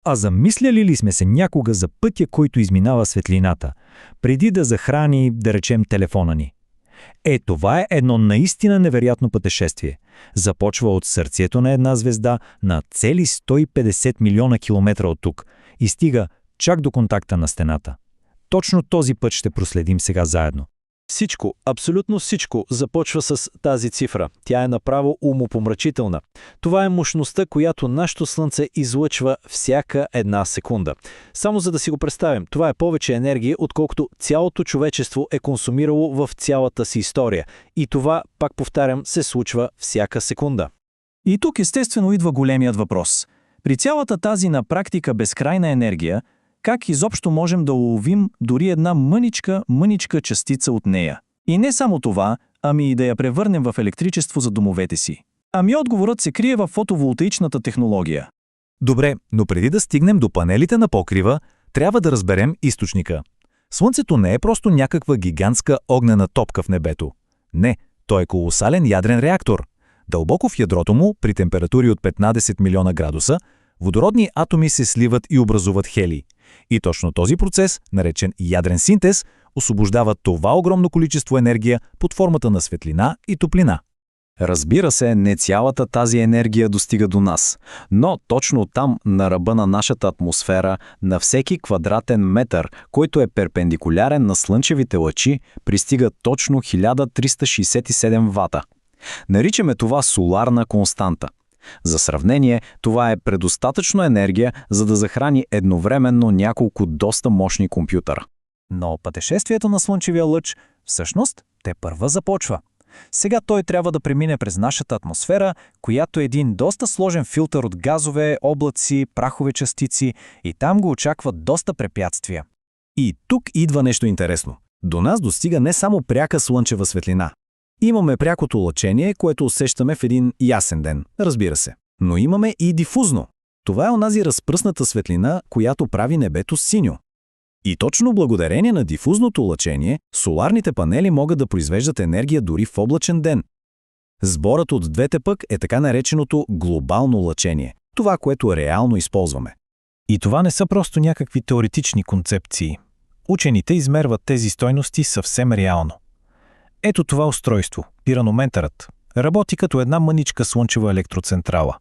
А замисляли ли сме се някога за пътя, който изминава светлината, преди да захрани, да речем, телефона ни? Това е едно наистина невероятно пътешествие. Започва от сърцето на една звезда на цели 150 милиона километра от тук и стига чак до контакта на стената. Точно този път ще проследим сега заедно. Всичко, абсолютно всичко започва с тази цифра. Тя е направо умопомрачителна. Това е мощността, която нашето Слънце излъчва всяка една секунда. Само за да си го представим, това е повече енергия, отколкото цялото човечество е консумирало в цялата си история. И това, пак повтарям, се случва всяка секунда. И тук естествено идва големият въпрос. При цялата тази на практика безкрайна енергия, как изобщо можем да уловим дори една мъничка частица от нея? И не само това, ами и да я превърнем в електричество за домовете си. Ами отговорът се крие в фотоволтаичната технология. Добре, но преди да стигнем до панелите на покрива, трябва да разберем източника. Слънцето не е просто някаква гигантска огнена топка в небето. Не, то е колосален ядрен реактор. Дълбоко в ядрото му, при температури от 15 милиона градуса, водородни атоми се сливат и образуват хелий. И точно този процес, наречен ядрен синтез, освобождава това огромно количество енергия под формата на светлина и топлина. Разбира се, не цялата тази енергия достига до нас, но точно там, на ръба на нашата атмосфера, на всеки квадратен метър, който е перпендикулярен на слънчевите лъчи, пристига точно 1367 вата. Наричаме това соларна константа. За сравнение, това е предостатъчно енергия, за да захрани едновременно няколко доста мощни компютъра. Но пътешествието на слънчевия лъч всъщност тепърва започва. Сега той трябва да премине през нашата атмосфера, която е един доста сложен филтър от газове, облаци, прахови частици и там го очакват доста препятствия. И тук идва нещо интересно. До нас достига не само пряка слънчева светлина. Имаме прякото лъчение, което усещаме в един ясен ден, разбира се. Но имаме и дифузно. Това е онази разпръсната светлина, която прави небето синьо. И точно благодарение на дифузното лъчение, соларните панели могат да произвеждат енергия дори в облачен ден. Сборът от двете пък е така нареченото глобално лъчение. Това, което реално използваме. И това не са просто някакви теоретични концепции. Учените измерват тези стойности съвсем реално. Ето това устройство, пиранометърът, работи като една мъничка слънчева електроцентрала.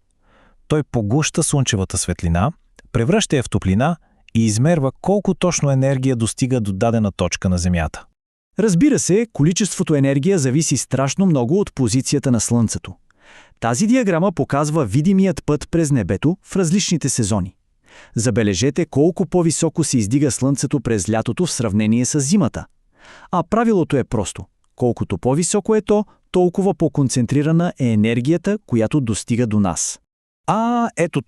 Той поглъща слънчевата светлина, превръща я в топлина и измерва колко точно енергия достига до дадена точка на Земята. Разбира се, количеството енергия зависи страшно много от позицията на Слънцето. Тази диаграма показва видимият път през небето в различните сезони. Забележете колко по-високо се издига Слънцето през лятото в сравнение с зимата. А правилото е просто. Колкото по-високо е то, толкова по-концентрирана е енергията, която достига до нас. Ето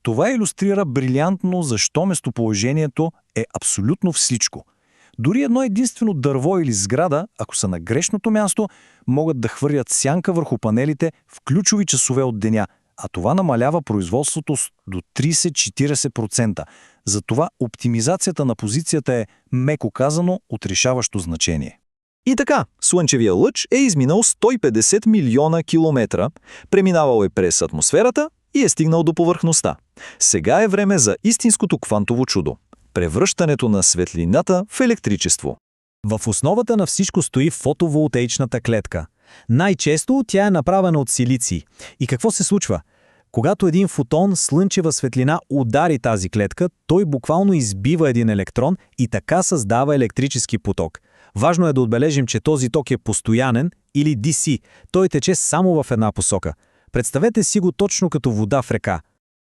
това илюстрира брилянтно защо местоположението е абсолютно всичко. Дори едно единствено дърво или сграда, ако са на грешното място, могат да хвърлят сянка върху панелите в ключови часове от деня, а това намалява производството до 30-40%. Затова оптимизацията на позицията е, меко казано, от решаващо значение. И така, слънчевия лъч е изминал 150 милиона километра, преминавал е през атмосферата и е стигнал до повърхността. Сега е време за истинското квантово чудо – превръщането на светлината в електричество. В основата на всичко стои фотоволтаичната клетка. Най-често тя е направена от силиций. И какво се случва? Когато един фотон слънчева светлина удари тази клетка, той буквално избива един електрон и така създава електрически поток. Важно е да отбележим, че този ток е постоянен или DC. Той тече само в една посока. Представете си го точно като вода в река.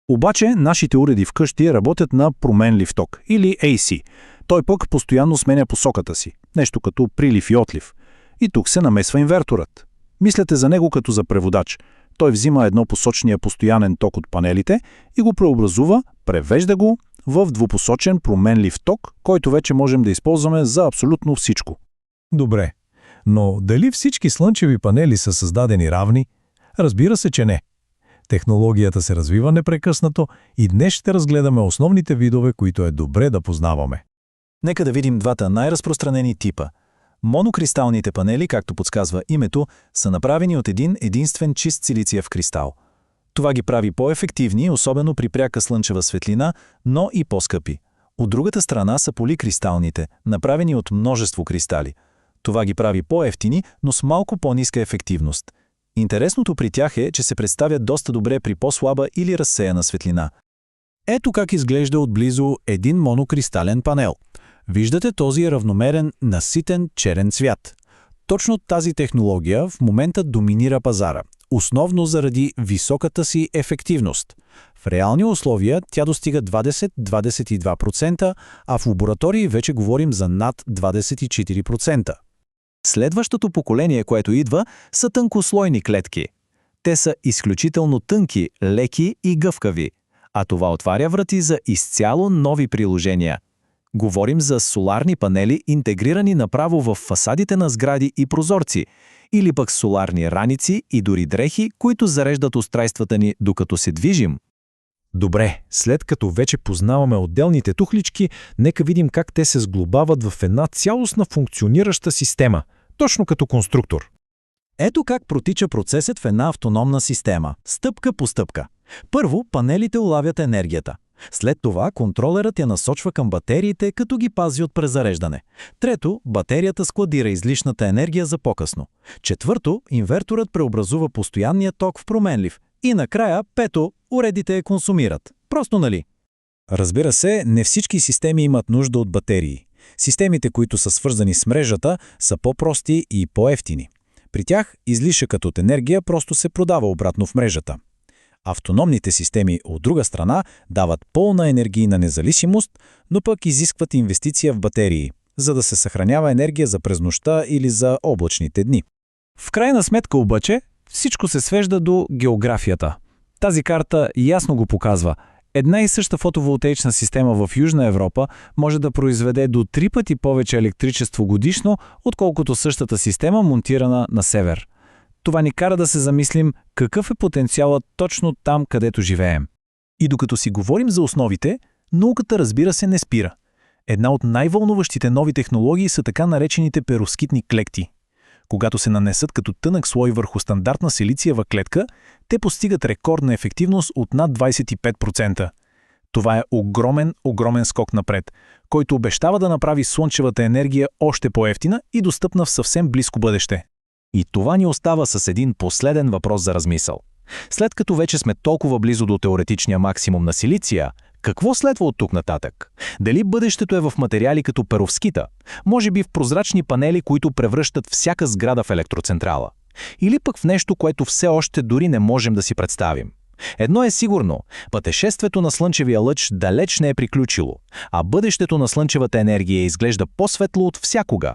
Обаче нашите уреди вкъщи работят на променлив ток или AC. Той пък постоянно сменя посоката си, нещо като прилив и отлив. И тук се намесва инверторът. Мислете за него като за преводач. Той взима еднопосочния постоянен ток от панелите и го преобразува, превежда го в двупосочен променлив ток, който вече можем да използваме за абсолютно всичко. Добре, но дали всички слънчеви панели са създадени равни? Разбира се, че не. Технологията се развива непрекъснато и днес ще разгледаме основните видове, които е добре да познаваме. Нека да видим двата най-разпространени типа. Монокристалните панели, както подсказва името, са направени от един единствен чист силициев кристал. Това ги прави по-ефективни, особено при пряка слънчева светлина, но и по-скъпи. От другата страна са поликристалните, направени от множество кристали. Това ги прави по-евтини, но с малко по-ниска ефективност. Интересното при тях е, че се представят доста добре при по-слаба или разсеяна светлина. Ето как изглежда отблизо един монокристален панел. Виждате този равномерен, наситен черен цвят. Точно тази технология в момента доминира пазара, основно заради високата си ефективност. В реални условия тя достига 20-22%, а в лаборатории вече говорим за над 24%. Следващото поколение, което идва, са тънкослойни клетки. Те са изключително тънки, леки и гъвкави, а това отваря врати за изцяло нови приложения. Говорим за соларни панели, интегрирани направо в фасадите на сгради и прозорци, или пък соларни раници и дори дрехи, които зареждат устройствата ни, докато се движим. Добре, след като вече познаваме отделните тухлички, нека видим как те се сглобават в една цялостна функционираща система, точно като конструктор. Ето как протича процесът в една автономна система, стъпка по стъпка. Първо, панелите улавят енергията. След това контролерът я насочва към батериите, като ги пази от презареждане. Трето, батерията складира излишната енергия за по-късно. Четвърто, инверторът преобразува постоянния ток в променлив. И накрая, пето, уредите я консумират. Просто нали? Разбира се, не всички системи имат нужда от батерии. Системите, които са свързани с мрежата, са по-прости и по-евтини. При тях излишъкът от енергия просто се продава обратно в мрежата. Автономните системи, от друга страна, дават пълна енергийна независимост, но пък изискват инвестиция в батерии, за да се съхранява енергия за през нощта или за облачните дни. В крайна сметка обаче, всичко се свежда до географията. Тази карта ясно го показва. Една и съща фотоволтаична система в Южна Европа може да произведе до 3 пъти повече електричество годишно, отколкото същата система монтирана на север. Това ни кара да се замислим какъв е потенциалът точно там, където живеем. И докато си говорим за основите, науката, разбира се, не спира. Една от най-вълнуващите нови технологии са така наречените перовскитни клекти. Когато се нанесат като тънък слой върху стандартна силициева клетка, те постигат рекордна ефективност от над 25%. Това е огромен скок напред, който обещава да направи слънчевата енергия още по-евтина и достъпна в съвсем близко бъдеще. И това ни остава с един последен въпрос за размисъл. След като вече сме толкова близо до теоретичния максимум на силиция, какво следва от тук нататък? Дали бъдещето е в материали като перовскита? Може би в прозрачни панели, които превръщат всяка сграда в електроцентрала? Или пък в нещо, което все още дори не можем да си представим? Едно е сигурно – пътешествието на слънчевия лъч далеч не е приключило, а бъдещето на слънчевата енергия изглежда по-светло от всякога.